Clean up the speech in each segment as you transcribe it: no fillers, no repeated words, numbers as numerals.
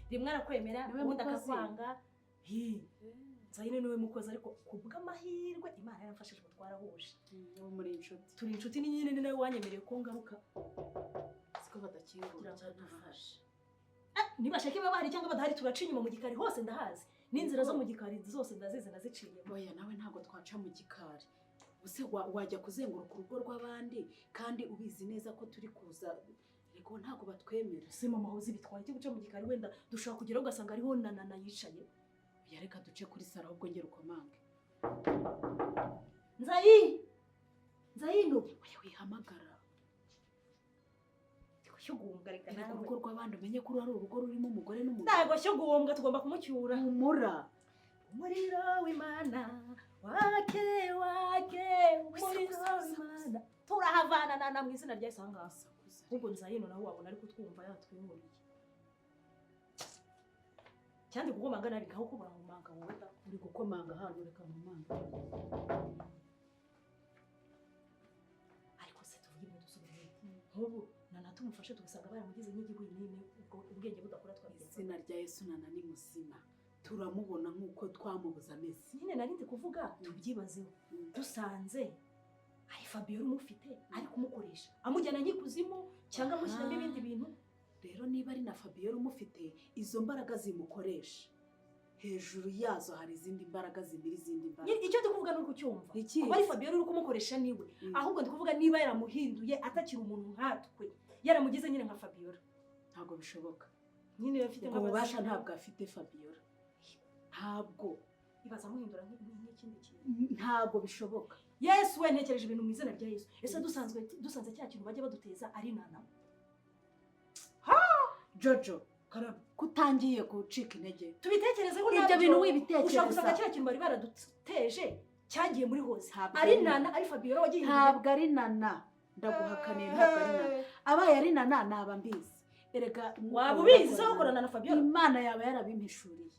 rimwe arakwemera ubundi akakwanga Zahine niwe mukozi ariko kubw'amahirwe Imana yaramfashije ngo twarahuje muri inshuti turi inshuti ni nyine nawe wanyemereye ko ngaruka siko badakingura cyadufasha nibashake babari cyangwa badahari turaca inyuma mu gikari hose ndahazi n'inzira zo mu gikari zose ndazize naziciye oya nawe ntago twaca mu gikari use wajya kuzenguruka urugo rw'abandi kandi ubizi neza ko turi kuza rego ntago batwemera se mama hoze bitwaye cyo guca mu gikari wenda dushaka kugera ugasanga ariho nanana yicaye yareka duce kuri sara ahubwo ngera ukomange Nzayino oya wihamagara shyugumbwa reka nawe urugo rw'abandi umenye ko ari urugo rurimo umugore n'umugabo ntago shyugumbwa tugomba kumucyura umuriro w'Imana wake umuriro w'Imana turahavana na mu izina rya Yesu ngasa ahubwo Nzayino nawe wabona ariko twumva yatwimuriye cyandi gukomanga nabikaho ko baramanga wowe uri gukomanga hano reka mumanga ariko se tuvuge dusubire nk'ubu nana tumufashe tugasanga baramugize nk'igihwi nini ubwenge budakora twabize izina rya Yesu nana ni muzima turamubona nk'uko twamubuza amezi nyine narindi kuvuga tubyibazeho dusanze ari Fabiola umufite ari kumukoresha amujyana nk'ikuzimu cyangwa amushyiramo ibindi bintu rero niba ari na Fabiola umufite izo mbaraga zimukoresha hejuru yazo hari izindi mbaraga zimiri izindi mbaraga icyo ndikuvuga no kucyumva kuba ari Fabiola uri kumukoresha niwe ahubwo ndikuvuga niba yaramuhinduye atakira umuntu nkatwe yaramugize nyine nka Fabiola ntago bishoboka nyine bafite nk'abasha ntabwo afite Fabiola ntabwo ibaza muhindura nk'ikindi kintu ntabwo bishoboka Yesu we ntekereje ibintu mu izina rya Yesu ese dusanze cya kintu bajye baduteza ari nana Jojo kutangiye gucika intege tubitekerezeho ibyo bintu wibitekereza ushaka gusanga kira kintu bari baraduteje cyagiye muri hose ari nana ari Fabiola wagiye ntabwo ari nana ndaguhakaniye ntabwo ari nana abaye ari nana naba mbizi erega waba ubizi so gukorana na Fabiola Imana yaba yarabimpishuriye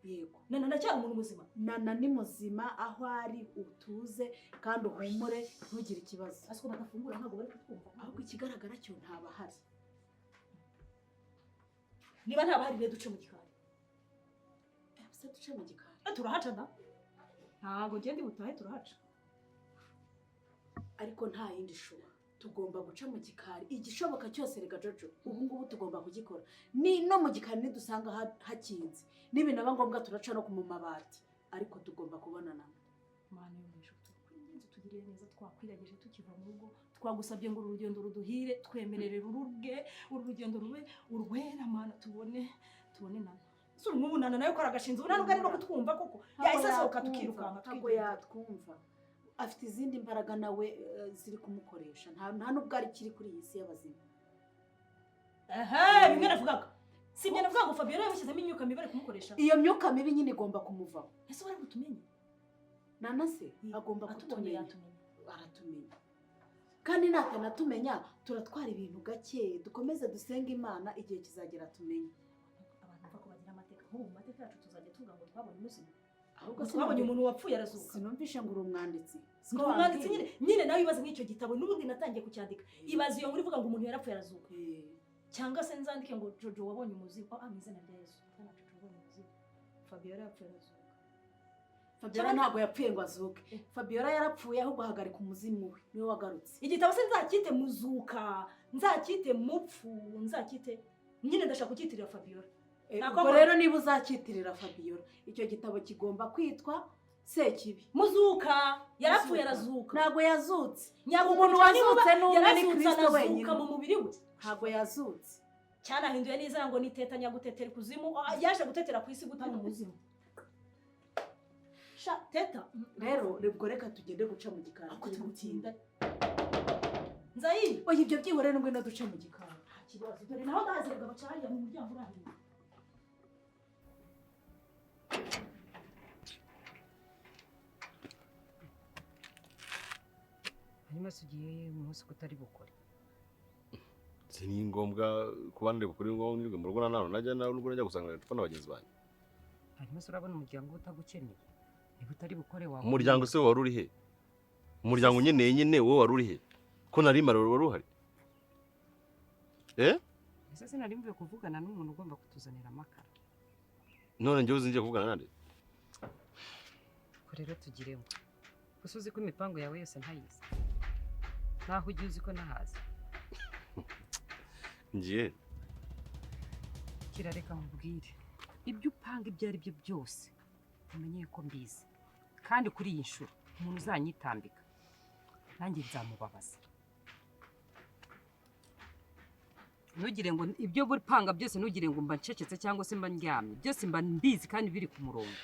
yego nana ndacyari umuntu muzima nana ni muzima aho ari utuze kandi uhumure ntugire ikibazo asiko badafungura ntabwo bari kutwumva ahubwo ikigaragara cyo ntabahari niba ntabahari rero duce mu gikari se duce mu gikari turahaca da ntago ngende butahe turahaca ariko nta yindi shuba tugomba guca mu gikari igishoboka cyose rega Jojo ubu ngubu tugomba kugikora ni no mu gikari nidusanga hakinze nibinaba ngombwa turaca no ku mabati ariko tugomba kubonana Mana y'umwisho twinginze tugirire neza twakwirageje tukiva mu rugo twagusabye ngo urugendo ruduhire twemerere urugendo rube urwera Mana tubone nana suri nk'ubunana nayo kora gashinze ubunana bwari no kutwumva koko yahise asohoka tukirukanka ntabwo yatwumva afite izindi mbaraga nawe ziri kumukoresha nta nubwo ari kiri kuri iyi si y'abazima bimwe navugaga sibye navuga ngo Fabiola yamushyizemo imyuka mibi ari kumukoresha iyo myuka mibi nyine igomba kumuvaho ese wari gutumenye nana se agomba kutumenya aratumenya kandi natanatumenya turatwara ibintu gake dukomeze dusenga Imana igihe kizagera tumenye abantu bava ko bagira amateka nk'ubu mu mateka yacu tuzajya tuvuga ngo twabonye ubuzima ahubwo twabonye umuntu wapfuye arazuka sinumvishe ngo uri umwanditsi nyine nawe ibaze nk'icyo gitabo n'ubundi natangiye kucyandika ibaze iyo nkuru ivuga ngo umuntu yarapfuye arazuka cyangwa se nzandike ngo Jojo wabonye umuzigo mu izina rya Yesu kana Jojo wabonye umuzigo Fabiola yapfuye arazuka Fabiola ntabwo yapfuye ngo azuke Fabiola yarapfuye ahubwo hagarika umuzimu we niwe wagarutse igitabo se nzakite muzuka nzakite mupfu nzakite nyine ndashaka kukitirira Fabiola ubwo rero niba uzakitirira Fabiola icyo gitabo kigomba kwitwa Sekibi muzuka yarapfuye arazuka ntabwo yazutse umuntu wazutse n'umwe ni Kristo wenyine mu mubiri we ntabwo yazutse cyanahinduye neza ngo nitetanya gutetera kuzimu yaje gutetera ku isi gutanga umuzimu sha teta rero ubwo reka tugende guca mu gikari ko tumutinda Nzayino oya ibyo byihorere ngo no duce mu gikari nta kibazo dore naho ndazerega bacariya mu muryango urahinda hanyuma sugiye umunsi kutari bukore ni ngombwa kuba ndebe kuri ngombwa mu rugo nanone najya n'ubwo najya gusanga telefone abagenzi banjye hanyuma urabona umuryango utagukeneye niba utari bukore wawe umuryango se wari uri he umuryango nyine wowe wari uri he ko nari mara wari uhari ese sinari mvuye kuvugana n'umuntu ugomba kutuzanira amakara. none njyewe uzingiye kuvugana nande? Ko rero tugire ngo gusa uzi ko imipango yawe yose ntayizi, naho ugiye uzi ko nahazi. ngiye Kirareka nkubwire, ibyo upanga ibyo ari byo byose umenye ko mbizi, kandi kuri iyi nshuro umuntu uzanyitambika nanjye nzamubabaza. Ntugire ngo ibyo buri panga byose, ntugire ngo mba ncecetse cyangwa se mba ndyamye, byose mba mbizi kandi biri ku murongo.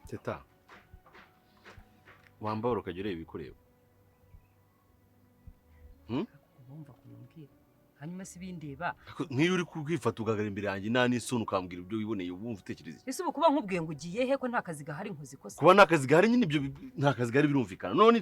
teta wambara ukajya ureba ibikureba. Ubumva kumbwira hanyuma si bindeba. nk'iyo uri kwifata ugahagarara imbere yanjye nta n'isoni ukambwira ibyo wiboneye wumva utekereza iki? Ese ubu kuba nkubwiye ngo ugiye he ko nta kazi gahari nkoze ikosa? kuba nta kazi gahari nyine ibyo nta kazi gahari birumvikana none